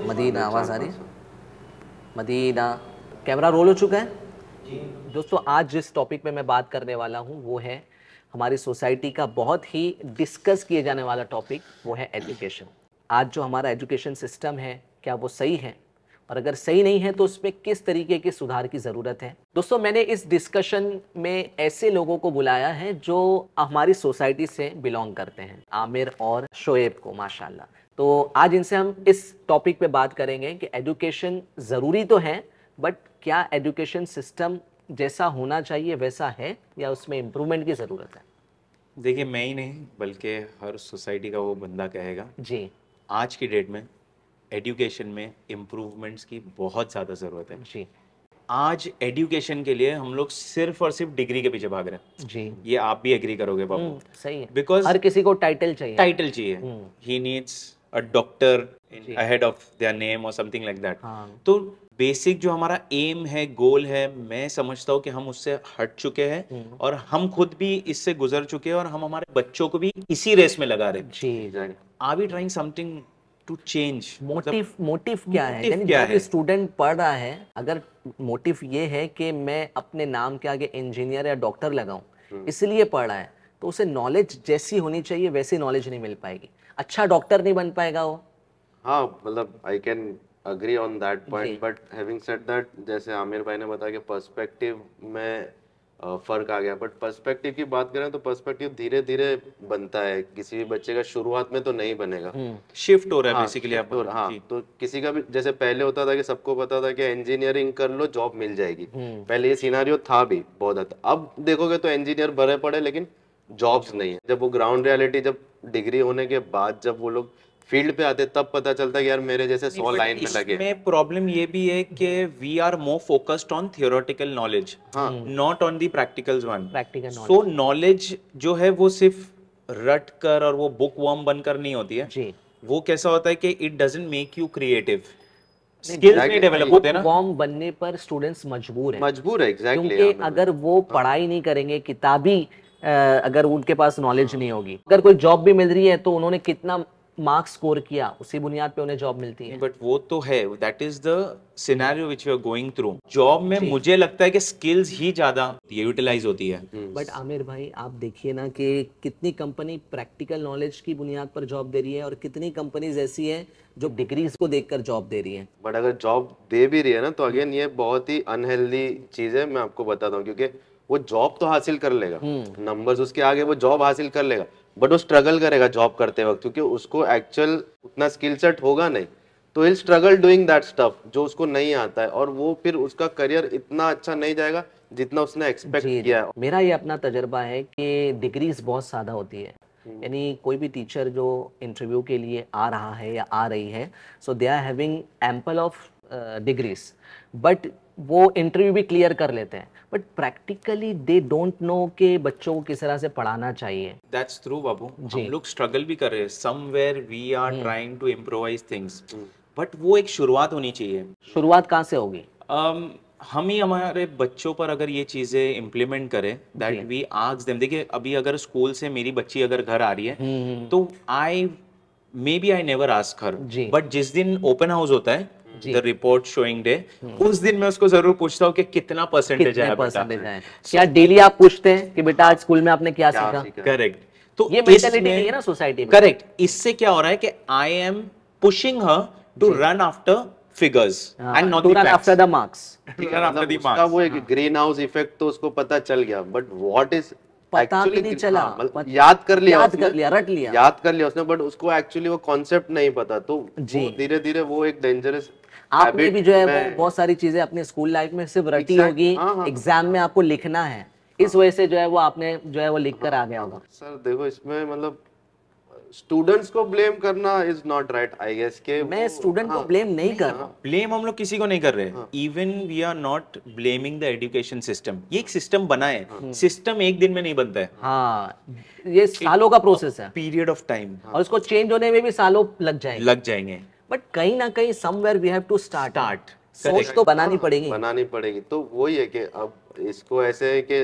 Medina आवाज़ आ रही है? मदीना कैमरा रोल हो चुका है जी। दोस्तों आज जिस टॉपिक पे मैं बात करने वाला हूँ वो है हमारी सोसाइटी का बहुत ही डिस्कस किए जाने वाला टॉपिक, वो है एजुकेशन। आज जो हमारा एजुकेशन सिस्टम है क्या वो सही है, और अगर सही नहीं है तो उसमें किस तरीके के सुधार की ज़रूरत है। दोस्तों मैंने इस डिस्कशन में ऐसे लोगों को बुलाया है जो हमारी सोसाइटी से बिलोंग करते हैं, आमिर और शोएब को, माशाल्लाह। तो आज इनसे हम इस टॉपिक पे बात करेंगे कि एजुकेशन ज़रूरी तो है, बट क्या एजुकेशन सिस्टम जैसा होना चाहिए वैसा है या उसमें इम्प्रूवमेंट की ज़रूरत है। देखिए, मैं ही नहीं बल्कि हर सोसाइटी का वो बंदा कहेगा जी आज की डेट में एजुकेशन में इम्प्रूवमेंट्स की बहुत ज़्यादा ज़रूरत है। जी आज एजुकेशन के लिए हम लोग सिर्फ और सिर्फ डिग्री के पीछे भाग रहे हैं। जी ये आप भी एग्री करोगे बाबू? सही है, बिकॉज हर किसी को टाइटल चाहिए। टाइटल चाहिए, ही नीड्स अ डॉक्टर जी। अहेड ऑफ देयर नेम और समथिंग लाइक दैट। हाँ तो बेसिक जो हमारा एम है, गोल है, मैं समझता हूँ कि हम उससे हट चुके हैं और हम खुद भी इससे गुजर चुके हैं और हम हमारे बच्चों को भी इसी रेस में लगा रहे हैं। जी। Are we trying something to change? Motive motive क्या है, मोटिव यानी क्या जो भी है? स्टूडेंट पढ़ रहा है, अगर मोटिव ये है कि मैं अपने नाम के आगे इंजीनियर या डॉक्टर लगाऊं इसलिए पढ़ रहा है, तो उसे नॉलेज जैसी होनी चाहिए वैसी नॉलेज नहीं मिल पाएगी, अच्छा डॉक्टर नहीं बन पाएगा वो। हाँ, मतलब I can agree on that जी। Point, but having said that, जैसे आमिर भाई ने बताया कि पर्सपेक्टिव में फर्क आ गया, बट पर्सपेक्टिव की बात करें तो पर्सपेक्टिव धीरे धीरे बनता है। किसी भी बच्चे का शुरुआत में तो नहीं बनेगा, शिफ्ट हो रहा है हाँ बेसिकली आप। तो हाँ, जी। तो किसी का भी जैसे पहले होता था कि सबको पता था कि इंजीनियरिंग कर लो जॉब मिल जाएगी, पहले ये सिनारियो था भी बहुत हद तक। अब देखोगे तो इंजीनियर भरे पड़े लेकिन जॉब्स नहीं है। जब वो ग्राउंड रियलिटी, जब डिग्री होने के बाद जब वो लोग फील्ड पे आते तब पता चलता है कि यार मेरे जैसे 100 लाइन में लगे। इसमें प्रॉब्लम ये भी है कि we are more focused on theoretical knowledge, not on the practicals one. Practical so knowledge जो है वो सिर्फ रट कर और वो बुक वर्म बनकर नहीं होती है। जी। वो कैसा होता है कि it doesn't make you creative, skills नहीं डेवलप होते ना। फॉर्म बनने पर स्टूडेंट्स मजबूर हैं, मजबूर है, एग्जैक्टली। क्योंकि अगर वो पढ़ाई नहीं करेंगे, किताबी अगर उनके पास नॉलेज नहीं होगी, अगर कोई जॉब भी मिल रही है तो उन्होंने कितना मार्क्स स्कोर किया उसी बुनियाद पे उन्हें जॉब मिलती है। बट वो तो है, that is the scenario which you are going through. Job में मुझे लगता है कि स्किल्स ही ज्यादा यूटिलाइज होती है। बट आमिर भाई आप देखिए ना कि कितनी कंपनी प्रैक्टिकल नॉलेज की बुनियाद पर जॉब दे रही है और कितनी कंपनीज ऐसी हैं जो डिग्रीज को देखकर जॉब दे रही है। बट अगर जॉब दे भी रही है ना, तो अगेन ये बहुत ही अनहेल्दी चीज है, मैं आपको बताता हूँ। क्योंकि वो जॉब तो हासिल कर लेगा, नंबर्स उसके आगे वो जॉब हासिल कर लेगा, बट वो स्ट्रगल करेगा जॉब करते वक्त, क्योंकि उसको एक्चुअल उतना स्किल सेट होगा नहीं। तो will struggle doing that stuff जो उसको नहीं आता है, और वो फिर उसका करियर इतना अच्छा नहीं जाएगा जितना उसने एक्सपेक्ट किया है। मेरा ये अपना तजर्बा है कि डिग्रीज बहुत सादा होती है, यानी कोई भी टीचर जो इंटरव्यू के लिए आ रहा है या आ रही है, so they are having ample of degrees, but वो इंटरव्यू भी क्लियर कर लेते हैं, but practically they don't know कि बच्चों को किस तरह से पढ़ाना चाहिए। दैट्स ट्रू बाबू, हम लोग स्ट्रगल भी कर रहे हैं, somewhere we are trying to improvise things, but वो एक शुरुआत होनी चाहिए। शुरुआत कहाँ से होगी? हम ही हमारे बच्चों पर अगर ये चीजें इम्प्लीमेंट करें, दैट वी आस्क देम। देखिए, अभी अगर स्कूल से मेरी बच्ची अगर घर आ रही है तो maybe I never ask her, but जिस दिन ओपन हाउस होता है, द रिपोर्ट शोइंग डे, उस दिन मैं उसको जरूर पूछता हूँ कि कितना परसेंटेज है बेटा। क्या डेली आप पूछते हैं कि बेटा आज स्कूल में आपने क्या सीखा? करेक्ट। तो ये मेंटालिटी नहीं है ना सोसाइटी में। करेक्ट। इससे क्या हो रहा है कि I am pushing her to run after figures and not to the run facts. after the marks. ठीक है, मतलब उसका वो एक ग्रीन हाउस इफेक्ट तो उसको पता चल गया, बट व्हाट इज पता भी नहीं चला, याद कर लिया, रट लिया, याद कर लिया उसने, बट उसको एक्चुअली वो कॉन्सेप्ट नहीं पता। तो धीरे धीरे वो एक डेंजरस आपने भी जो है वो बहुत सारी चीजें अपने स्कूल लाइफ में सिर्फ रटी होगी, एग्जाम में आपको लिखना है, इस वजह से जो है वो आपने जो है वो लिख कर आ गया होगा। सर देखो, इसमें मतलब स्टूडेंट्स को ब्लेम करना is not right, I guess के मैं स्टूडेंट को ब्लेम नहीं कर रहा हूँ। ब्लेम हम लोग किसी को नहीं कर रहे। Even we are not blaming the education system. ये एक सिस्टम बना है, सिस्टम एक दिन में नहीं बनता है। हाँ, ये सालों का प्रोसेस है, पीरियड ऑफ टाइम, और इसको चेंज होने में भी सालों लग जाएंगे। बट कहीं ना कहीं somewhere we have to start. सोच तो बनानी पड़ेगी। तो वही है कि अब इसको ऐसे है कि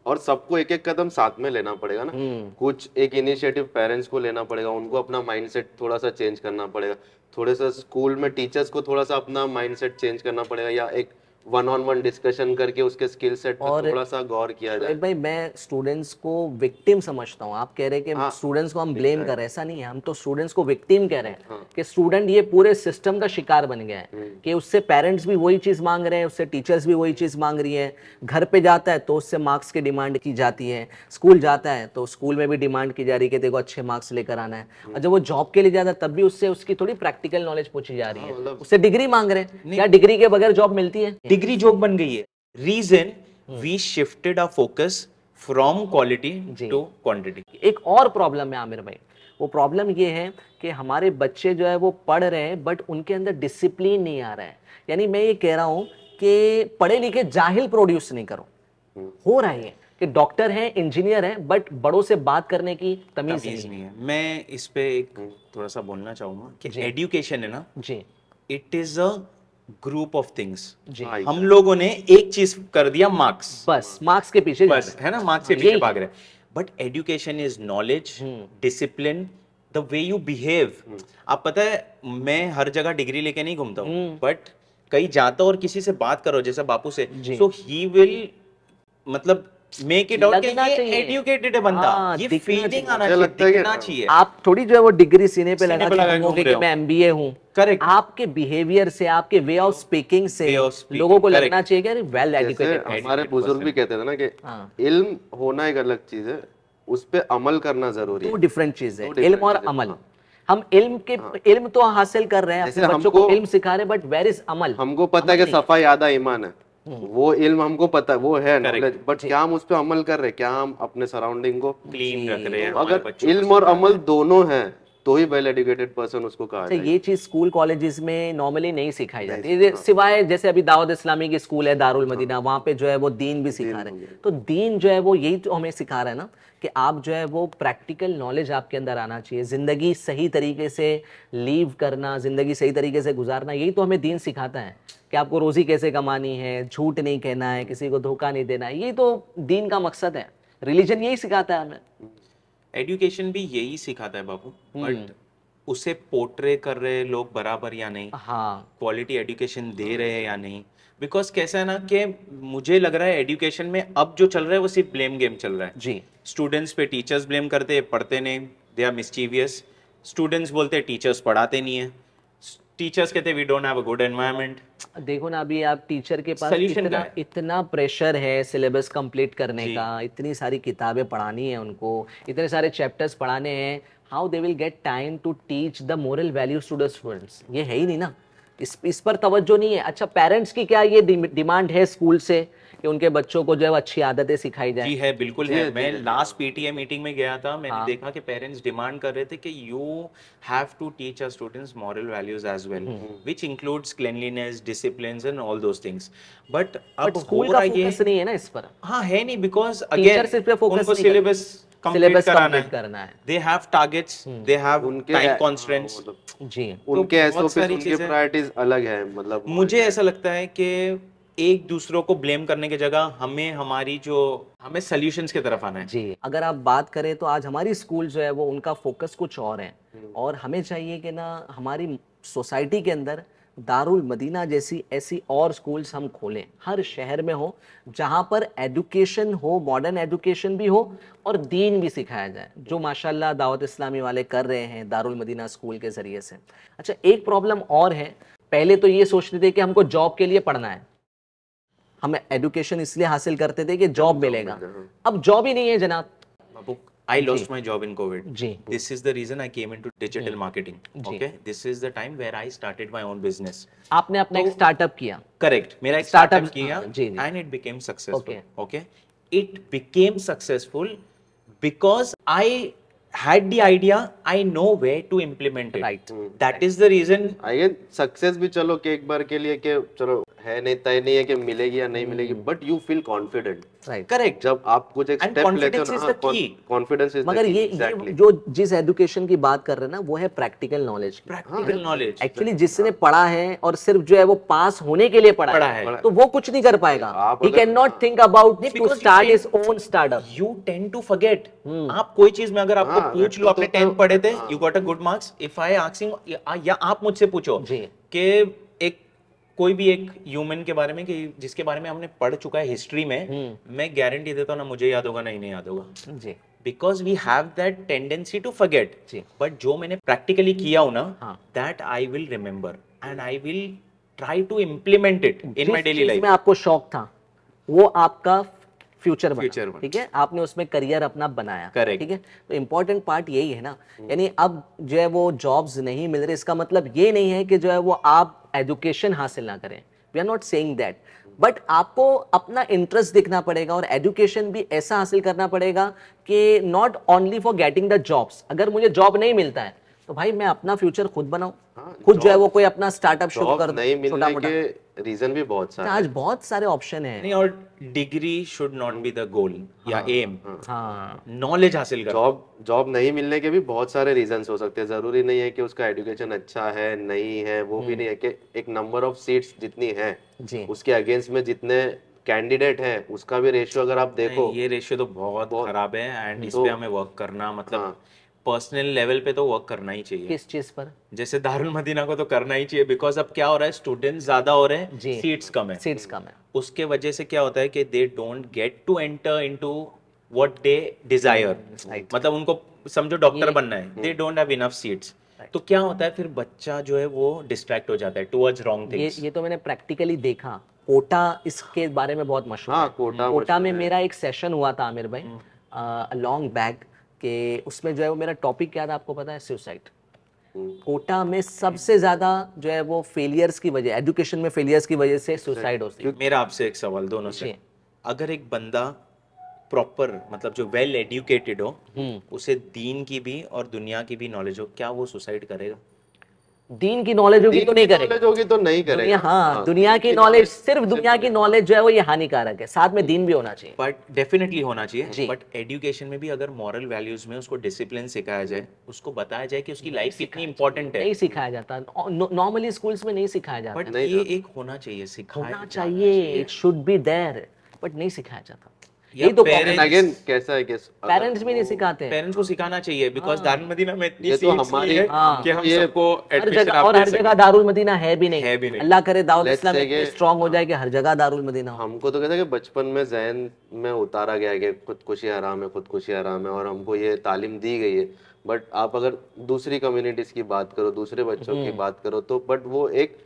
और सबको एक एक कदम साथ में लेना पड़ेगा ना। कुछ एक इनिशिएटिव पेरेंट्स को लेना पड़ेगा, उनको अपना माइंडसेट थोड़ा सा चेंज करना पड़ेगा, थोड़े सा स्कूल में टीचर्स को थोड़ा सा अपना माइंडसेट चेंज करना पड़ेगा, या एक वन ऑन वन डिस्कशन करके उसके स्किल सेट पर थोड़ा सा गौर किया जाए। शोएब भाई, मैं स्टूडेंट्स को विक्टिम समझता हूँ। आप कह रहे हैं कि स्टूडेंट्स को हम ब्लेम कर रहे हैं, ऐसा नहीं है, हम तो स्टूडेंट्स को विक्टिम कह रहे हैं कि स्टूडेंट ये पूरे सिस्टम का शिकार बन गया है कि उससे पेरेंट्स भी वही चीज मांग रहे हैं, उससे टीचर्स भी वही चीज मांग रही है। घर पे जाता है तो उससे मार्क्स की डिमांड की जाती है, स्कूल जाता है तो स्कूल में भी डिमांड की जा रही है कि देखो अच्छे मार्क्स लेकर आना है, और जब वो जॉब के लिए जाता है तब भी उससे उसकी थोड़ी प्रैक्टिकल नॉलेज पूछी जा रही है, उससे डिग्री मांग रहे हैं। क्या डिग्री के बगैर जॉब मिलती है? डिग्री जॉब बन गई है। Reason we shifted our focus from quality to quantity. एक और प्रॉब्लम है आमिर भाई, वो प्रॉब्लम ये है कि हमारे बच्चे जो है वो पढ़ रहे हैं बट उनके अंदर डिसिप्लिन नहीं आ रहा है। यानी मैं ये कह रहा हूं कि पढ़े लिखे जाहिल प्रोड्यूस नहीं करो, हो रहा है कि डॉक्टर हैं, इंजीनियर हैं, बट बड़ों से बात करने की तमीज नहीं है। मैं इस पे एक थोड़ा सा बोलना चाहूंगा कि एजुकेशन है ना जी, it is a group of things. हम लोगों ने एक चीज कर दिया, मार्क्स, बस मार्क्स के पीछे बस है ना, मार्क्स के पीछे भाग रहे। But education is knowledge, discipline, the way you behave. आप पता है मैं हर जगह डिग्री लेके नहीं घूमता हूँ, बट कहीं जाता हूँ और किसी से बात करो जैसे बापू से, सो ही विल मतलब मेक इट आउट कि ये एजुकेटेड है बंदा, ये फीलिंग आना चाहिए, दिखना चाहिए। आप थोड़ी जो है वो डिग्री सीने पे लगा के घूमोगे कि मैं एमबीए हूं। करेक्ट। आपके बिहेवियर से, आपके वे ऑफ स्पीकिंग से लोगों को लगना चाहिए कि वेल एजुकेटेड। हमारे बुजुर्ग भी कहते थे ना कि इल्म होना एक अलग चीज है, उस पे अमल करना जरूरी है। दो डिफरेंट चीज है, इल्म और अमल। हम इल्म तो हासिल कर रहे हैं, अपने बच्चों को इल्म सिखा रहे हैं, बट वेयर इज अमल? हमको पता है कि सफाई आधा ईमान है, वो इल्म हमको पता है, वो है नॉलेज, बट क्या हम उस पे अमल कर रहे हैं? क्या हम अपने सराउंडिंग को क्लीन रख रहे हैं? अगर इल्म और अमल दोनों हैं तो ही वेल एजुकेटेड पर्सन उसको कहा जाए। ये चीज स्कूल कॉलेजेस में नॉर्मली नहीं सिखाई जाती है, सिवाय जैसे अभी दावत इस्लामी की स्कूल है दारुल मदीना, वहां पे जो है वो दीन भी सिखा रहे हैं। तो दीन जो है वो यही तो हमें सिखा रहा है ना कि आप जो है वो प्रैक्टिकल नॉलेज आपके अंदर आना चाहिए, जिंदगी सही तरीके से लीव करना, जिंदगी सही तरीके से गुजारना, यही तो हमें दीन सिखाता है कि आपको रोजी कैसे कमानी है, झूठ नहीं कहना है, किसी को धोखा नहीं देना है। यही तो दीन का मकसद है, रिलीजन यही सिखाता है हमें। एजुकेशन भी यही सिखाता है बापू, बट उसे पोर्ट्रे कर रहे लोग बराबर या नहीं, हाँ, क्वालिटी एजुकेशन दे रहे हैं या नहीं। बिकॉज कैसा है ना कि मुझे लग रहा है एजुकेशन में अब जो चल रहा है वो सिर्फ ब्लेम गेम चल रहा है जी। स्टूडेंट्स पे टीचर्स ब्लेम करते हैं, पढ़ते नहीं, दे आर मिस्चीवियस। स्टूडेंट्स बोलते हैं टीचर्स पढ़ाते नहीं है, टीचर्स कहते हैं we don't have a good environment. देखो ना, अभी आप टीचर के पास इतना प्रेशर है सिलेबस कंप्लीट करने का, इतनी सारी किताबें पढ़ानी है उनको, इतने सारे चैप्टर्स पढ़ाने हैं, how they will get time to teach the moral values to the students? ये है ही नहीं ना, इस पर तवज्जो नहीं है। अच्छा, पेरेंट्स की क्या ये डिमांड है स्कूल से कि उनके बच्चों को जो है अच्छी आदतें सिखाई जाए? जी है, बिल्कुल है। मैं लास्ट पीटीए मीटिंग में गया था, मैंने देखा कि पेरेंट्स डिमांड कर रहे थे कि you have to teach our students moral values as well, which includes cleanliness, discipline and all those things. But अब स्कूल का फोकस नहीं है ना इस पर। हाँ, है नहीं, बिकॉज अगेन उनको सिलेबस कंप्लीट करना है, they have targets, they have time constraints. जी, उनके एसओपी, उनके प्रायोरिटीज अलग है। मतलब मुझे ऐसा लगता है कि एक दूसरों को ब्लेम करने की जगह हमें सॉल्यूशंस की तरफ आना है। जी, अगर आप बात करें तो आज हमारी स्कूल जो है वो उनका फोकस कुछ और है, और हमें चाहिए कि ना हमारी सोसाइटी के अंदर दारुल मदीना जैसी ऐसी और स्कूल्स हम खोलें, हर शहर में हो, जहां पर एजुकेशन हो, मॉडर्न एजुकेशन भी हो और दीन भी सिखाया जाए, जो माशाल्लाह दावत इस्लामी वाले कर रहे हैं दारुल मदीना स्कूल के जरिए से। अच्छा, एक प्रॉब्लम और है, पहले तो ये सोचते थे कि हमको जॉब के लिए पढ़ना है, हम एजुकेशन इसलिए हासिल करते थे कि जॉब मिलेगा, अब जॉब ही नहीं है जनाब। I lost my job in COVID. Ji. This is the reason I came into digital marketing. Okay, this is the time where I started my own business. आपने अपना एक स्टार्टअप किया? Correct. मेरा एक Startup स्टार्टअप किया, जी। and it became successful. Okay. Okay, it became successful because I had the idea, I know where to implement it. Right. That is the reason. I success भी चलो कि एक बार के लिए कि चलो है नहीं, तय नहीं है कि मिलेगी या नहीं मिलेगी, but you feel confident. Right, correct. जब आप कुछ एक And स्टेप लेते हो confidence is ना, the key. कॉन्फिडेंस इज मगर ये जो जिस एजुकेशन की बात कर रहे हैं ना, वो है practical knowledge. Practical knowledge. Actually जिसने पढ़ा है और सिर्फ जो है वो पास होने के लिए पढ़ा है, तो वो कुछ नहीं कर पाएगा। He can not think about to start his own startup. You tend to forget. आप कोई चीज में अगर आपको पूछ लो, आपने 10th पढ़े थे, you got a good marks, if I asking, या आप मुझसे पूछो जी कि एक कोई भी एक ह्यूमन के बारे में कि जिसके बारे में हमने पढ़ चुका है हिस्ट्री में, मैं गारंटी देता हूँ ना मुझे याद होगा, नहीं याद होगा। जी, because we have that tendency to forget. But जो मैंने प्रैक्टिकली किया हो ना, that I will remember and I will try to implement it in my daily life. में आपको शौक था वो आपका फ्यूचर Future बना, ठीक है, आपने उसमें करियर अपना बनाया, Correct. ठीक है। तो इम्पोर्टेंट पार्ट यही है ना, यानी अब जो है वो जॉब्स नहीं मिल रहे, इसका मतलब ये नहीं है कि जो है वो आप एजुकेशन हासिल ना करें, we are not saying that, but आपको अपना इंटरेस्ट दिखना पड़ेगा और एजुकेशन भी ऐसा हासिल करना पड़ेगा कि not only for getting the jobs. अगर मुझे जॉब नहीं मिलता है तो भाई मैं अपना फ्यूचर खुद बनाऊं, खुद जो है वो कोई अपना स्टार्टअप शुरू कर दूं। नहीं मिलने के रीजन भी बहुत सारे, आज बहुत सारे ऑप्शन हैं। नहीं, और degree should not be the goal या एम। हाँ, नॉलेज हासिल कर। जॉब नहीं मिलने के भी बहुत सारे रीजंस हो सकते हैं। जरूरी नहीं है कि उसका एजुकेशन अच्छा है नहीं है, वो भी नहीं है कि एक नंबर ऑफ सीट्स जितनी है जी, उसके अगेंस्ट में जितने कैंडिडेट हैं उसका भी रेशियो अगर आप देखो, ये रेशियो तो बहुत खराब है एंड इस पे हमें वर्क करना, मतलब पर्सनल लेवल पे तो वर्क करना ही चाहिए। किस चीज पर? जैसे दारुल मदीना को तो करना ही चाहिए, बिकॉज अब क्या हो रहा है, स्टूडेंट्स ज्यादा हो रहे हैं, जी, सीट्स कम है। सीट्स कम है, उसके वजह से क्या होता है कि they don't get to enter into what they desire. मतलब उनको समझो डॉक्टर बनना है, they don't have enough seats, तो क्या होता है फिर बच्चा जो है वो डिस्ट्रैक्ट हो जाता है टुवर्ड्स रॉन्ग थिंग्स। ये तो मैंने प्रैक्टिकली देखा। कोटा इसके बारे में बहुत मशहूर हाँ, है। कोटा में मेरा एक सेशन हुआ था आमिर भाई, लॉन्ग बैक के, उसमें जो है वो मेरा टॉपिक क्या था आपको पता है? सुसाइड। कोटा में सबसे ज्यादा जो है वो फेलियर्स की वजह, एजुकेशन में फेलियर्स की वजह से सुसाइड होती है। मेरा आपसे एक सवाल दोनों से, अगर एक बंदा प्रॉपर मतलब जो वेल एजुकेटेड हो, उसे दीन की भी और दुनिया की भी नॉलेज हो, क्या वो सुसाइड करेगा? दीन की नॉलेज होगी तो नहीं करेगा। नॉलेज होगी तो नहीं करेगा। हाँ, दुनिया की नॉलेज, सिर्फ दुनिया की नॉलेज जो है वो ये हानिकारक है, साथ में दीन भी होना चाहिए। बट डेफिनेटली होना चाहिए, बट एजुकेशन में भी अगर मॉरल वैल्यूज में उसको डिसिप्लिन सिखाया जाए, उसको बताया जाए कि उसकी लाइफ कितनी इंपॉर्टेंट है। नहीं सिखाया जाता, नॉर्मली स्कूल्स में नहीं सिखाया जाता, बट ये एक होना चाहिए, सिखाया होना चाहिए, it should be there, but नहीं सिखाया जाता। यही तो अगेन कैसा है कि पेरेंट्स भी नहीं सिखाते। पेरेंट्स को सिखाना चाहिए, बिकॉज दारुल मदीना में इतनी ये तो सीट्स हमारी नहीं है कि हम सबको हर एडमिशन जगह, और हर जगह दारुल मदीना है भी नहीं। अल्लाह करे दाऊद Let's इस्लाम say इतने कि स्ट्रांग हो जाए कि हर जगह दारुल मदीना हो। हमको तो कहते हैं कि बचपन में जहन में उतारा गया है कि खुदकुशी हराम है, खुदकुशी हराम है, और हमको ये तालीम दी गई है। बट आप अगर दूसरी कम्युनिटीज की बात करो, दूसरे बच्चों की बात करो, तो बट वो एक,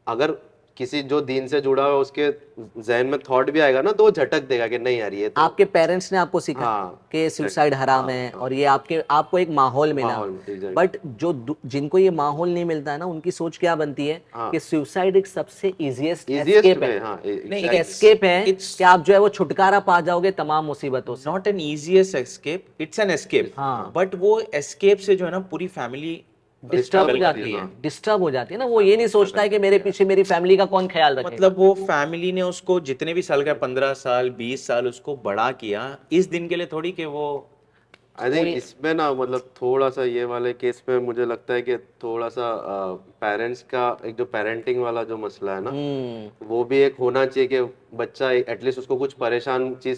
अगर किसी जो दीन से जुड़ा हुआ उसके जहन में थॉट भी आएगा ना, तो वो झटक देगा कि नहीं यार ये तो आपके पेरेंट्स ने आपको सिखाया हाँ, कि सुसाइड हराम है, और ये आपको एक माहौल मिला, exactly. बट जिनको ये माहौल नहीं मिलता है ना, उनकी सोच क्या बनती है कि सुसाइड एक सबसे इजीएस्ट एस्केप है। नहीं, एक एस्केप है कि आप जो है वो छुटकारा पा जाओगे तमाम मुसीबतों से। Not an easiest escape, it's an escape. But वो एस्केप से जो है ना पूरी फैमिली डिस्टर्ब हो जाती है, डिस्टर्ब हो जाती है ना। वो ये नहीं सोचता है कि मेरे पीछे मेरी फैमिली का कौन ख्याल रखेगा। मतलब वो फैमिली ने उसको जितने भी साल का, 15 साल 20 साल उसको बड़ा किया, इस दिन के लिए थोड़ी कि वो आई थिंक इसमें ना, मतलब थोड़ा सा ये वाले केस में मुझे लगता है कि थोड़ा सा पेरेंट्स का एक जो पेरेंटिंग वाला जो मसला है ना, वो भी एक होना चाहिए कि बच्चा एटलीस्ट उसको कुछ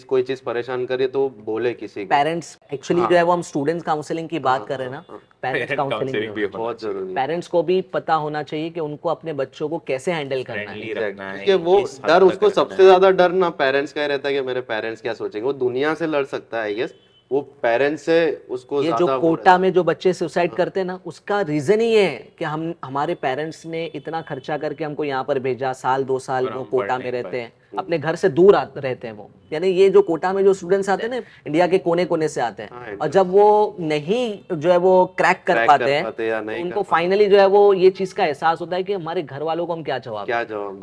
कोई चीज परेशान करे तो बोले किसी को। पेरेंट्स एक्चुअली जो है वो, हम स्टूडेंट्स काउंसलिंग की बात कर रहे हैं ना, पेरेंट्स काउंसलिंग भी बहुत जरूरी है। पेरेंट्स को भी पता होना चाहिए कि उनको अपने बच्चों को कैसे हैंडल करना है। रखना है, क्योंकि वो डर, उसको सबसे ज्यादा डर ना पेरेंट्स का ही रहता है कि मेरे पेरेंट्स क्या सोचेंगे। वो दुनिया से लड़ सकता है आई गेस, वो पेरेंट्स से उसको ये जो कोटा में जो बच्चे सुसाइड करते हैं ना, उसका रीजन ही है कि हमारे पेरेंट्स ने इतना खर्चा करके हमको यहाँ पर भेजा, साल 2 साल वो कोटा में रहते हैं, अपने घर से दूर रहते हैं वो। यानी ये जो कोटा में जो स्टूडेंट्स आते हैं ना, इंडिया के कोने कोने से आते हैं, और जब वो नहीं जो है वो क्रैक कर पाते हैं, तो उनको फाइनली जो है वो ये चीज का एहसास होता है कि हमारे घर वालों को हम क्या जवाब,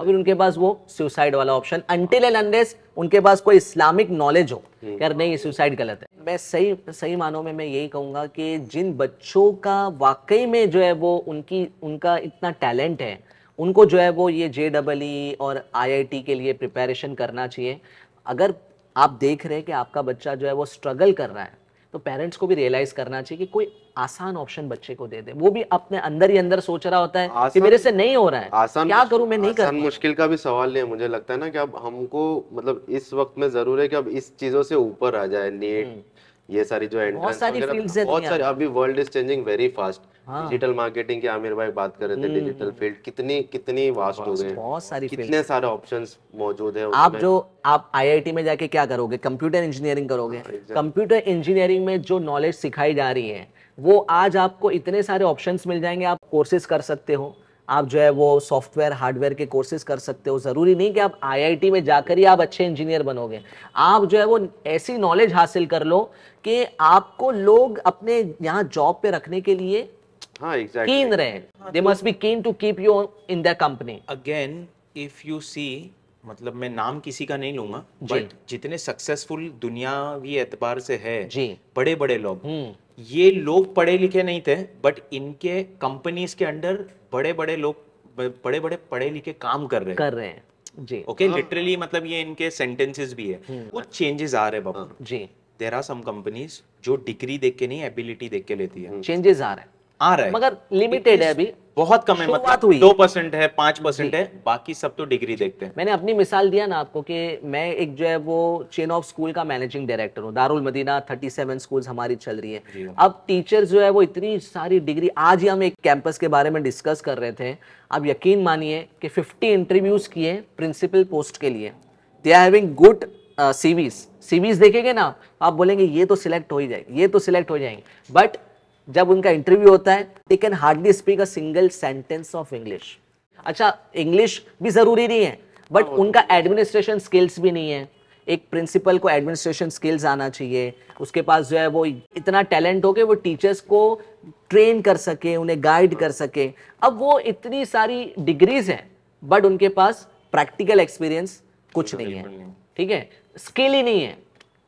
अभी उनके पास वो सुसाइड वाला ऑप्शन, अनटिल एंड अनलेस उनके पास कोई इस्लामिक नॉलेज हो यार नहीं, ये सुसाइड गलत है। मैं सही मानों में मैं यही कहूंगा कि जिन बच्चों का वाकई में जो है वो उनका इतना टैलेंट है, उनको जो है वो ये JEE और IIT के लिए प्रिपरेशन करना चाहिए। अगर आप देख रहे हैं कि आपका बच्चा जो है वो स्ट्रगल कर रहा है, तो पेरेंट्स को भी रियलाइज करना चाहिए कि कोई आसान ऑप्शन बच्चे को दे दे। वो भी अपने अंदर ही अंदर सोच रहा होता है कि मेरे से नहीं हो रहा है, क्या करूं, मैं नहीं कर आसान मुश्किल का भी सवाल नहीं है। मुझे लगता है ना कि अब हमको मतलब इस वक्त में जरूर है कि अब इस चीजों से ऊपर आ जाए। नीट, ये सारी जो एंट्रेंस वगैरह, बहुत सारी, अभी world is changing very fast. Digital marketing की आमिर भाई बात कर रहे थे, डिजिटल फील्ड कितनी वास्ट हो गई, बहुत सारी कितने सारे ऑप्शंस मौजूद है। आप IIT में जाके क्या करोगे? कंप्यूटर इंजीनियरिंग करोगे। कंप्यूटर इंजीनियरिंग में जो नॉलेज सिखाई जा रही है वो आज आपको इतने सारे ऑप्शंस मिल जाएंगे। आप कोर्सेज कर सकते हो, आप जो है वो सॉफ्टवेयर हार्डवेयर के कोर्सेज कर सकते हो। जरूरी नहीं कि आप IIT में जाकर ही आप अच्छे इंजीनियर बनोगे। आप जो है वो ऐसी नॉलेज हासिल कर लो कि आपको लोग अपने यहाँ जॉब पे रखने के लिए कीन रहे। They must be keen to keep you in the company. Again if you see, मतलब मैं नाम किसी का नहीं लूंगा, बट जितने सक्सेसफुल दुनियावी एतबार से है बड़े बड़े लोग, ये लोग पढ़े लिखे नहीं थे, बट इनके कंपनीज के अंडर बड़े बड़े लोग बड़े बड़े पढ़े लिखे काम कर रहे हैं जी। ओके, लिटरली मतलब ये इनके सेंटेंसेस भी है। कुछ चेंजेस आ रहे हैं बाबू जी। देयर आर सम कंपनीज जो डिग्री देख के नहीं एबिलिटी देख के लेती है। चेंजेस आ रहा है मगर लिमिटेड है, अभी बहुत कम है, मतलब 2% है, 5% है, बाकी सब तो डिग्री देखते हैं। मैंने अपनी मिसाल दिया ना आपको कि मैं एक जो है वो चेन ऑफ स्कूल का मैनेजिंग डायरेक्टर हूँ। दारुल मदीना 37 स्कूल्स हमारी चल रही है। अब टीचर्स जो है वो इतनी सारी डिग्री, आज ही हम एक कैंपस के बारे में डिस्कस कर रहे थे। आप यकीन मानिए कि 50 इंटरव्यूज किए प्रिंसिपल पोस्ट के लिए। They are having good CVs देखेंगे ना, आप बोलेंगे ये तो सिलेक्ट हो ही जाएगी, ये तो सिलेक्ट हो जाएंगे, बट जब उनका इंटरव्यू होता है they can hardly speak a single sentence of English. अच्छा, इंग्लिश भी जरूरी नहीं है, बट उनका एडमिनिस्ट्रेशन स्किल्स भी नहीं है। एक प्रिंसिपल को एडमिनिस्ट्रेशन स्किल्स आना चाहिए, उसके पास जो है वो इतना टैलेंट हो कि वो टीचर्स को ट्रेन कर सके, उन्हें गाइड कर सके। अब वो इतनी सारी डिग्रीज हैं बट उनके पास प्रैक्टिकल एक्सपीरियंस कुछ नहीं है, ठीक है, स्किल ही नहीं है,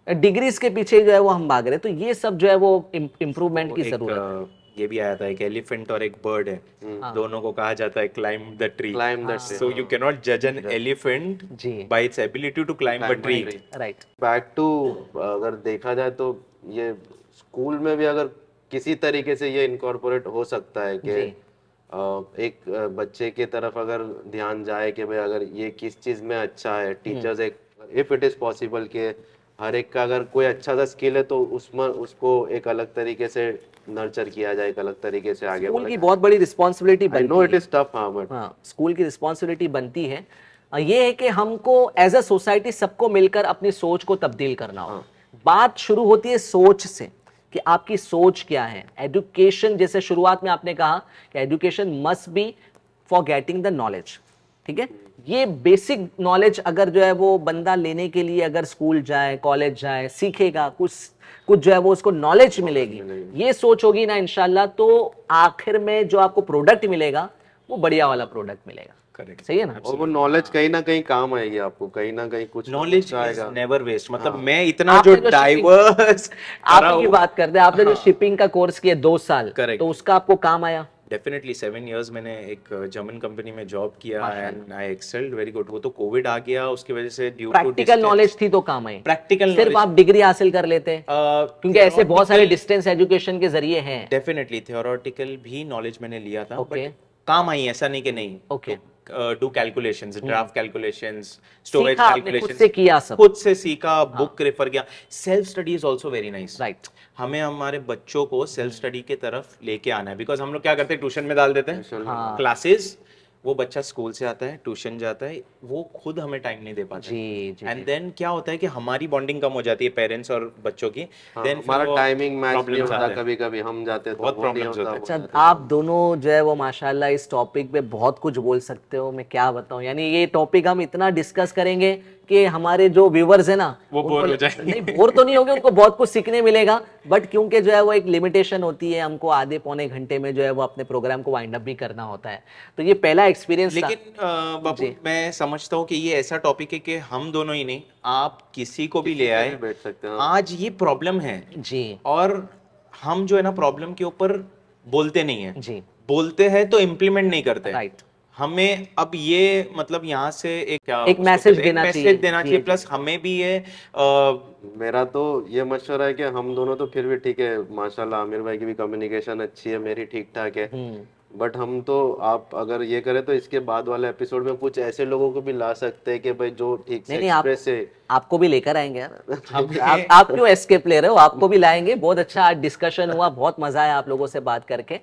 डिग्रीज के पीछे जो है वो हम भाग रहे हैं। तो ये सब जो है वो इम्प्रूवमेंट की जरूरत है। ये भी आया था, एक एलिफेंट और एक बर्ड है, दोनों को कहा जाता है climb the tree. So you can not जज an elephant by its ability to climb a tree. Right. Back to, अगर देखा जाए तो ये स्कूल में भी अगर किसी तरीके से ये इनकॉर्पोरेट हो सकता है कि एक बच्चे की तरफ अगर ध्यान जाए कि भाई अगर ये किस चीज में अच्छा है, टीचर्स एक इफ इट इज पॉसिबल कि हर एक का अगर कोई अच्छा सा स्किल है तो उसमें उसको एक अलग तरीके से नर्चर किया जाए, एक अलग तरीके से आगे। स्कूल की बहुत बड़ी रिस्पांसिबिलिटी बनती है। I know it is tough, but school की रिस्पांसिबिलिटी बनती है ये है कि हमको एज अ सोसाइटी सबको मिलकर अपनी सोच को तब्दील करना हो। बात शुरू होती है सोच से कि आपकी सोच क्या है। एजुकेशन, जैसे शुरुआत में आपने कहा कि education must be for getting the knowledge, ठीक है, ये बेसिक नॉलेज अगर जो है वो बंदा लेने के लिए अगर स्कूल जाए, कॉलेज जाए, सीखेगा, कुछ जो है वो उसको नॉलेज मिलेगी, ये सोच होगी ना इंशाल्लाह, तो आखिर में जो आपको प्रोडक्ट मिलेगा वो बढ़िया वाला प्रोडक्ट मिलेगा। करेक्ट, सही है ना? और वो नॉलेज कहीं ना कहीं काम आएगी आपको, कहीं ना कहीं कुछ नॉलेज आएगा, नेवर वेस्ट। मतलब मैं इतना जो डाइवर्स आपकी बात करते हैं, आपने जो शिपिंग का कोर्स किया 2 साल, तो उसका आपको काम आया? डेफिनेटली 7 इयर्स मैंने एक जर्मन कंपनी में जॉब किया and I excelled very good. वो तो कोविड आ गया, उसकी वजह से ड्यू टू प्रैक्टिकल नॉलेज थी तो काम आई। प्रैक्टिकल सिर्फ आप डिग्री हासिल कर लेते क्योंकि ऐसे बहुत सारे डिस्टेंस एजुकेशन के जरिए हैं। डेफिनेटली थ्योरेटिकल भी नॉलेज मैंने लिया था, बट काम आई, ऐसा नहीं कि नहीं। Okay, do calculations, draft calculations, storage calculations, खुद से सीखा, बुक रेफर किया। Self study is also very nice. Right, हमें हमारे बच्चों को सेल्फ स्टडी के तरफ लेके आना है, बिकॉज हम लोग क्या करते हैं, ट्यूशन में डाल देते हैं क्लासेस, वो बच्चा स्कूल से आता है, ट्यूशन जाता है, वो खुद हमें टाइम नहीं दे पाता। एंड देन क्या होता है कि हमारी बॉन्डिंग कम हो जाती है पेरेंट्स और बच्चों की। देन हमारा टाइमिंग मैच नहीं होता, कभी-कभी हम जाते हैं तो बहुत प्रॉब्लम्स होते हैं। अच्छा, आप दोनों जो है वो माशाल्लाह इस टॉपिक पे बहुत कुछ बोल सकते हो, मैं क्या बताऊं। यानी ये टॉपिक हम इतना डिस्कस करेंगे कि हमारे जो व्यूअर्स है ना वो बोर हो जाएंगे। नहीं, बोर तो नहीं होंगे, उनको बहुत कुछ सीखने मिलेगा, बट क्योंकि जो है वो एक लिमिटेशन होती है, हमको आधे पौने घंटे में जो है वो अपने प्रोग्राम को वाइंड अप भी करना होता है। तो ये पहला एक्सपीरियंस। लेकिन बाबू, मैं समझता हूँ कि ये ऐसा टॉपिक है कि हम दोनों ही नहीं, आप किसी को भी ले आए, बैठ सकते हैं। आज ये प्रॉब्लम है जी, और हम जो है ना प्रॉब्लम के ऊपर बोलते नहीं है जी, बोलते हैं तो इम्प्लीमेंट नहीं करते। राइट, हमें अब ये मतलब यहाँ से एक क्या एक उसको मैसेज कहते हैं, एक देना मैसेज चाहिए। देना जी, चाहिए, जी। प्लस हमें भी ये मेरा तो ये मशवरा है कि हम दोनों तो फिर भी ठीक है, माशाल्लाह आमिर भाई की भी कम्युनिकेशन अच्छी है, मेरी ठीक ठाक है। बट हम तो, आप अगर ये करें तो इसके बाद वाले एपिसोड में कुछ ऐसे लोगों को भी ला सकते हैं कि भाई जो ठीक से नहीं नहीं, आप एक्सप्रेस से आपको भी लेकर आएंगे यार। हमें आप क्यों एस्केप ले रहे हो, आपको भी लाएंगे। बहुत अच्छा आज डिस्कशन हुआ, बहुत मजा आया आप लोगों से बात करके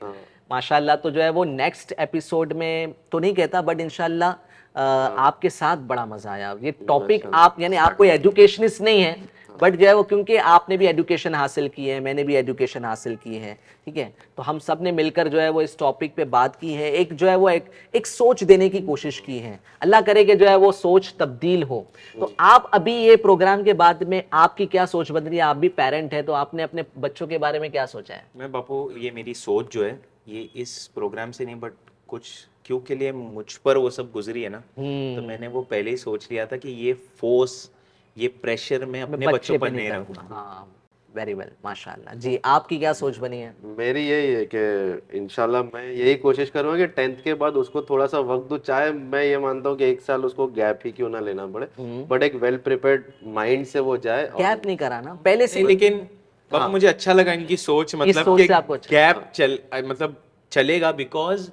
माशाल्लाह। तो जो है वो नेक्स्ट एपिसोड में तो नहीं कहता, बट इंशाल्लाह आपके साथ बड़ा मजा आया। ये टॉपिक आप यानी आप कोई एजुकेशनिस्ट नहीं है, बट जो है वो क्योंकि आपने भी एजुकेशन हासिल की है, मैंने भी एजुकेशन हासिल की है, ठीक है, तो हम सब ने मिलकर जो है वो इस टॉपिक पे बात की है। एक जो है वो एक सोच देने की कोशिश की है। अल्लाह करे कि जो है वो सोच तब्दील हो। तो आप अभी ये प्रोग्राम के बाद में आपकी क्या सोच बदली है? आप भी पेरेंट है, तो आपने अपने बच्चों के बारे में क्या सोचा है? मैं बापू, ये मेरी सोच जो है ये इस प्रोग्राम से नहीं, बट कुछ क्यों के लिए मुझ पर वो सब गुजरी है ना, तो मैंने वो पहले ही सोच लिया था कि ये फोर्स, ये प्रेशर मैं अपने बच्चों पर नहीं रखूंगा। हाँ, वेरी वेल, माशाल्लाह जी। आपकी क्या सोच बनी है? मेरी यही है कि इंशाल्लाह मैं यही कोशिश करूंगा कि 10th के बाद उसको थोड़ा सा वक्त दूं। चाहे मैं ये मानता हूँ कि 1 साल उसको गैप ही क्यों ना लेना पड़े, बट एक वेल प्रिपेयर्ड माइंड से वो जाए। गैप नहीं कराना पहले से। लेकिन बाबू मुझे अच्छा लगा इनकी सोच, मतलब सोच कि से आपको अच्छा गैप मतलब चलेगा, बिकॉज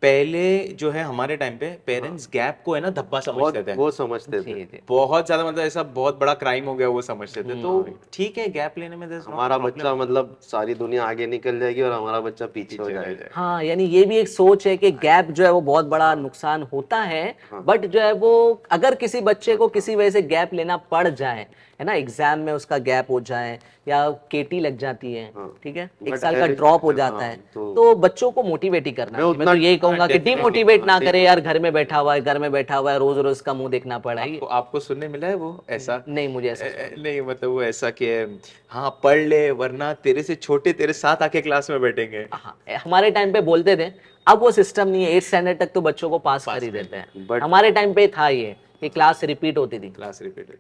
पहले जो है हमारे टाइम पे पेरेंट्स गैप को है ना धब्बा समझते थे, वो समझते थे जी, जी। बहुत ज्यादा, मतलब ऐसा बहुत बड़ा क्राइम हो गया वो समझते थे। तो ठीक है, गैप लेने में there's no हमारा problem। बच्चा मतलब सारी दुनिया आगे निकल जाएगी और हमारा बच्चा पीछे हो जाएगा। हाँ, यानी ये भी एक सोच है कि गैप जो है वो बहुत बड़ा नुकसान होता है, बट जो है वो अगर किसी बच्चे को किसी वजह से गैप लेना पड़ जाए, है ना, एग्जाम में उसका गैप हो जाए या केटी लग जाती है, ठीक है, 1 साल का ड्रॉप हो जाता है, तो बच्चों को मोटिवेट ही करना चाहिए। मैं तो यही कहूंगा कि डिमोटिवेट ना करे यार, घर में बैठा हुआ है, घर में बैठा हुआ है, रोज रोज का मुंह देखना पड़ा है। आपको सुनने मिला है वो ऐसा? नहीं, मुझे ऐसा नहीं, मतलब वो ऐसा कि हाँ पढ़ ले वरना तेरे से छोटे तेरे साथ आके क्लास में बैठेंगे। हाँ, हमारे टाइम पे बोलते थे, अब वो सिस्टम नहीं है। 8th स्टैंडर्ड तक तो बच्चों को पास कर ही देते हैं। हमारे टाइम पे था ये कि क्लास रिपीट होती थी। Class repeat.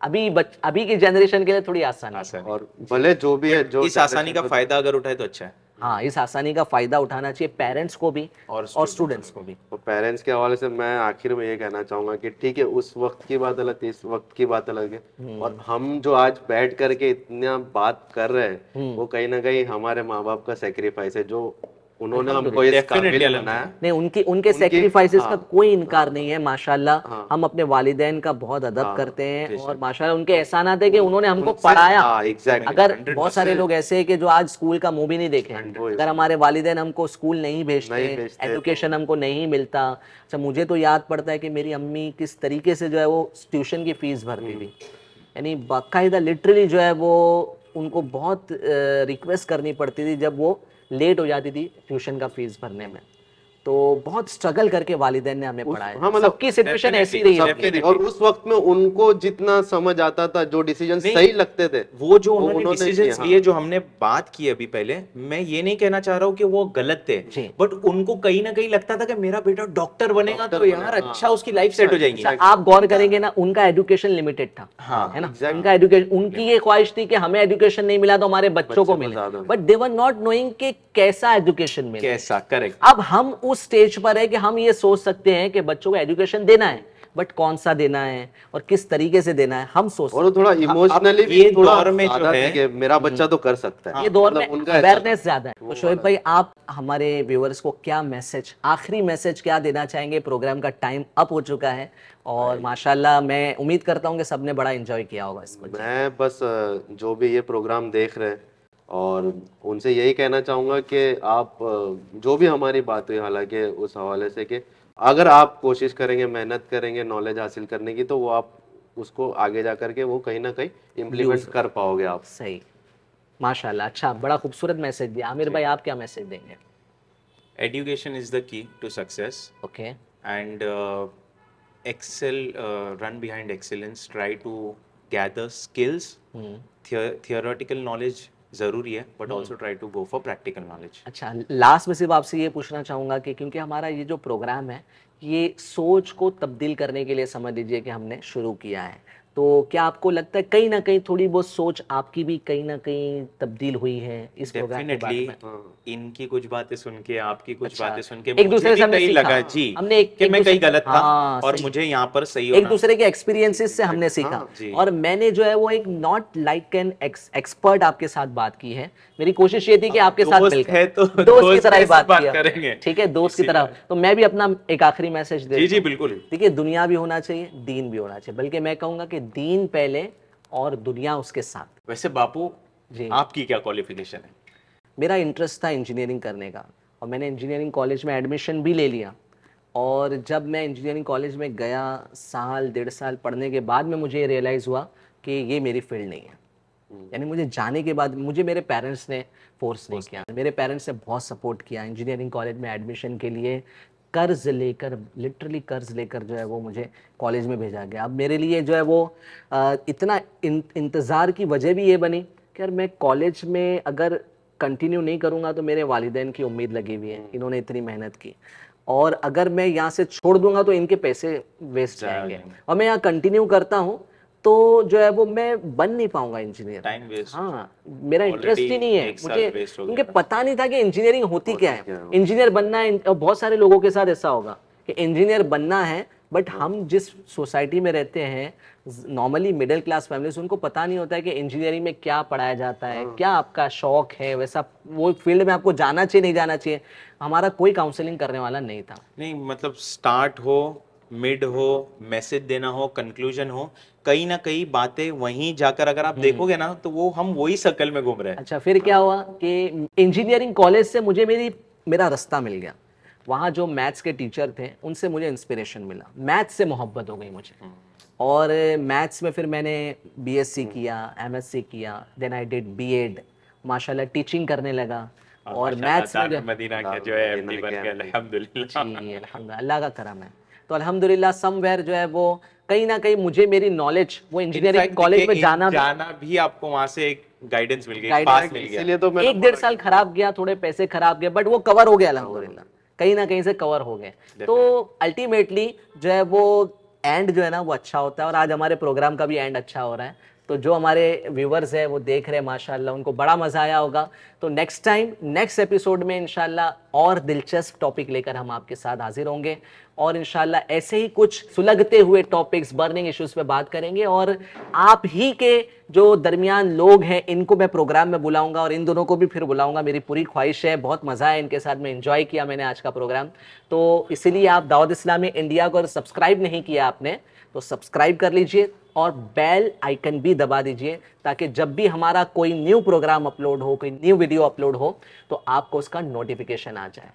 अभी की जनरेशन के लिए थोड़ी आसान है। और भले जो भी है, जो इस आसानी का फायदा अगर उठाए तो अच्छा है। हाँ, इस आसानी का फायदा उठाना चाहिए पेरेंट्स को भी और स्टूडेंट्स को भी। तो पेरेंट्स के हवाले से मैं आखिर में ये कहना चाहूंगा कि ठीक है, उस वक्त की बात अलग थी, इस वक्त की बात अलग है, और हम जो आज बैठ करके इतना बात कर रहे हैं वो कहीं ना कहीं हमारे माँ बाप का सेक्रीफाइस है, जो उन्होंने हमको इस काबिल बनाया। नहीं, उनके सेक्रीफाइसेस का कोई इनकार नहीं है। माशाल्लाह हम अपने वालिदैन का बहुत अदब करते हैं, और माशाल्लाह उनके एहसानात है कि उन्होंने हमको पढ़ाया। अगर बहुत सारे लोग ऐसे हैं कि जो आज स्कूल का मुंह भी नहीं देखे, अगर हमारे वालिदैन हमको स्कूल नहीं भेजते, एजुकेशन हमको नहीं मिलता। अच्छा, मुझे तो याद पड़ता है कि मेरी अम्मी किस तरीके से जो है वो ट्यूशन की फीस भरती थी, यानी बाकायदा लिटरली जो है वो उनको बहुत रिक्वेस्ट करनी पड़ती थी जब वो लेट हो जाती थी ट्यूशन का फीस भरने में। तो बहुत स्ट्रगल करके वालिदैन ने हमें पढ़ाया। हाँ, मतलब सबकी सिचुएशन ऐसी रही है। और उस वक्त में उनको जितना समझ आता था, जो डिसीजन सही लगते थे, वो जो उन्होंने डिसीजंस लिए, जो हमने बात की अभी पहले, मैं ये नहीं कहना चाह रहा हूँ कि वो गलत थे, बट उनको कहीं ना कहीं लगता था कि मेरा बेटा डॉक्टर बनेगा तो यार अच्छा उसकी लाइफ सेट हो जाएगी। आप गौर करेंगे ना, उनका एजुकेशन लिमिटेड था, है ना, उनका एजुकेशन, उनकी ये ख्वाहिश थी कि हमें एजुकेशन नहीं मिला तो हमारे बच्चों को मिले, but they were not knowing कि कैसा एजुकेशन मिले, कैसा। करेक्ट। अब हम उस स्टेज पर है कि हम ये सोच सकते हैं कि बच्चों को एजुकेशन देना है, बट कौन सा देना है और किस तरीके से देना है हम सोच। और थोड़ा इमोशनली भी ये थोड़ा दौर में जो है कि मेरा बच्चा तो कर सकता है, ये दौर मतलब में उनका अवेयरनेस ज्यादा है। तो शोएब भाई, आप हमारे व्यूअर्स को क्या मैसेज, आखिरी मैसेज क्या देना चाहेंगे? प्रोग्राम का टाइम अप हो चुका है और माशाल्लाह मैं उम्मीद करता हूँ कि सबने बड़ा एंजॉय किया होगा इसको। मैं बस जो भी ये प्रोग्राम देख रहे हैं और उनसे यही कहना चाहूँगा कि आप जो भी हमारी बात हुई, हालांकि उस हवाले से कि अगर आप कोशिश करेंगे, मेहनत करेंगे नॉलेज हासिल करने की, तो वो आप उसको आगे जा करके वो कहीं ना कहीं इम्प्लीमेंट कर पाओगे आप। सही, माशाल्लाह, अच्छा, बड़ा खूबसूरत मैसेज दिया। आमिर भाई, आप क्या मैसेज देंगे? Education is the key to success, okay, and excel, run behind excellence, try to gather skills, theoretical knowledge जरूरी है, but also try to go for practical knowledge. अच्छा, लास्ट में सिर्फ आपसे ये पूछना चाहूँगा कि क्योंकि हमारा ये जो प्रोग्राम है ये सोच को तब्दील करने के लिए समझ लीजिए कि हमने शुरू किया है, तो क्या आपको लगता है कहीं ना कहीं थोड़ी बहुत सोच आपकी भी कहीं ना कहीं तब्दील हुई है इस प्रोग्राम के बाद डेफिनेटली में? इनकी कुछ बातें सुन के, आपकी कुछ अच्छा, बातें सुन के एक मुझे दूसरे भी से हमने कहीं सीखा। लगा जी हमने कि एक मैं दूसरे कहीं गलत था हाँ और सही। मुझे यहाँ पर सही एक होना। दूसरे के एक्सपीरियंसेस से हमने सीखा। जी। और मैंने जो है वो एक नॉट लाइक एन एक्सपर्ट आपके साथ बात की है। मेरी कोशिश ये थी कि आपके साथ दोस्त मिलकर है तो दोस्त की तरह ही कैसे बात बात किया, करेंगे। ठीक है, दोस्त की तरह। इसीलिए। तो मैं भी अपना एक आखिरी मैसेज जी देता जी हूं। बिल्कुल। देखिए, दुनिया भी होना चाहिए, दीन भी होना चाहिए, बल्कि मैं कहूंगा कि दीन पहले और दुनिया उसके साथ। वैसे बापू, जी, आपकी क्या क्वालिफिकेशन है? मेरा इंटरेस्ट था इंजीनियरिंग करने का और मैंने इंजीनियरिंग कॉलेज में एडमिशन भी ले लिया। और जब मैं इंजीनियरिंग कॉलेज में गया, साल 1.5 साल पढ़ने के बाद में मुझे रियलाइज़ हुआ कि ये मेरी फील्ड नहीं है। यानी मुझे जाने के बाद मुझे मेरे पेरेंट्स ने फोर्स नहीं किया, मेरे पेरेंट्स ने बहुत सपोर्ट किया इंजीनियरिंग कॉलेज में एडमिशन के लिए। कर्ज लेकर, लिटरली कर्ज लेकर जो है वो मुझे कॉलेज में भेजा गया। अब मेरे लिए जो है वो इतना इंतज़ार की वजह भी ये बनी कि यार मैं कॉलेज में अगर कंटिन्यू नहीं करूँगा तो मेरे वालिदैन की उम्मीद लगी हुई है, इन्होंने इतनी मेहनत की, और अगर मैं यहाँ से छोड़ दूंगा तो इनके पैसे वेस्ट जाएंगे। और मैं यहाँ कंटिन्यू करता हूँ तो जो है वो मैं बन नहीं पाऊंगा इंजीनियर। Time waste. हाँ, मेरा इंटरेस्ट ही नहीं है। एक साल मुझे waste हो उनके गया। पता नहीं था कि इंजीनियरिंग होती क्या है, इंजीनियर बनना है। और बहुत सारे लोगों के साथ ऐसा होगा कि इंजीनियर बनना है, बट हम जिस सोसाइटी में रहते हैं, नॉर्मली मिडिल क्लास फैमिलीज, उनको पता नहीं होता है कि इंजीनियरिंग में क्या पढ़ाया जाता है, क्या आपका शौक है, वैसा वो फील्ड में आपको जाना चाहिए नहीं जाना चाहिए। हमारा कोई काउंसलिंग करने वाला नहीं था। नहीं मतलब स्टार्ट हो, मिड हो, मैसेज देना हो, कंक्लूजन हो, कहीं ना कहीं बातें वहीं जाकर अगर आप देखोगे ना तो वो हम वही सर्कल में घूम रहे हैं। अच्छा, फिर क्या हुआ कि इंजीनियरिंग कॉलेज से मुझे मेरा रास्ता मिल गया। वहाँ जो मैथ्स के टीचर थे उनसे मुझे इंस्पिरेशन मिला, मैथ्स से मोहब्बत हो गई मुझे। और मैथ्स में फिर मैंने बीएससी किया, एमएससी किया, देन आई डिड बीएड, माशाल्लाह टीचिंग करने लगा। और मैथ्स में जो मदीना का जो है एमडी बन गया अल्हम्दुलिल्लाह। जी अल्हम्दुलिल्लाह, अल्लाह का करम है। तो अल्हम्दुलिल्लाह समवेयर जो है वो कहीं ना कहीं मुझे मेरी नॉलेज, वो इंजीनियरिंग कॉलेज में जाना भी आपको वहां से एक गाइडेंस मिल गई, Guidance पास मिल गया। इसीलिए तो मैं 1-1.5 साल खराब गया, थोड़े पैसे खराब गए, बट वो कवर हो गया अल्हम्दुलिल्लाह, कहीं ना कहीं से कवर हो गए। तो अल्टीमेटली जो है वो एंड जो है ना वो अच्छा होता है। और आज हमारे प्रोग्राम का भी एंड अच्छा हो रहा है। तो जो हमारे व्यूवर्स है वो देख रहे हैं, माशाल्लाह उनको बड़ा मजा आया होगा। तो नेक्स्ट टाइम, नेक्स्ट एपिसोड में इंशाल्लाह और दिलचस्प टॉपिक लेकर हम आपके साथ हाजिर होंगे, और इंशाल्लाह ऐसे ही कुछ सुलगते हुए टॉपिक्स, बर्निंग इश्यूज पे बात करेंगे। और आप ही के जो दरमियान लोग हैं इनको मैं प्रोग्राम में बुलाऊंगा, और इन दोनों को भी फिर बुलाऊंगा। मेरी पूरी ख्वाहिश है, बहुत मज़ा है इनके साथ में, एंजॉय किया मैंने आज का प्रोग्राम। तो इसीलिए आप दावत इस्लामी इंडिया को अगर सब्सक्राइब नहीं किया आपने तो सब्सक्राइब कर लीजिए और बेल आइकन भी दबा दीजिए, ताकि जब भी हमारा कोई न्यू प्रोग्राम अपलोड हो, कोई न्यू वीडियो अपलोड हो, तो आपको उसका नोटिफिकेशन आ जाए।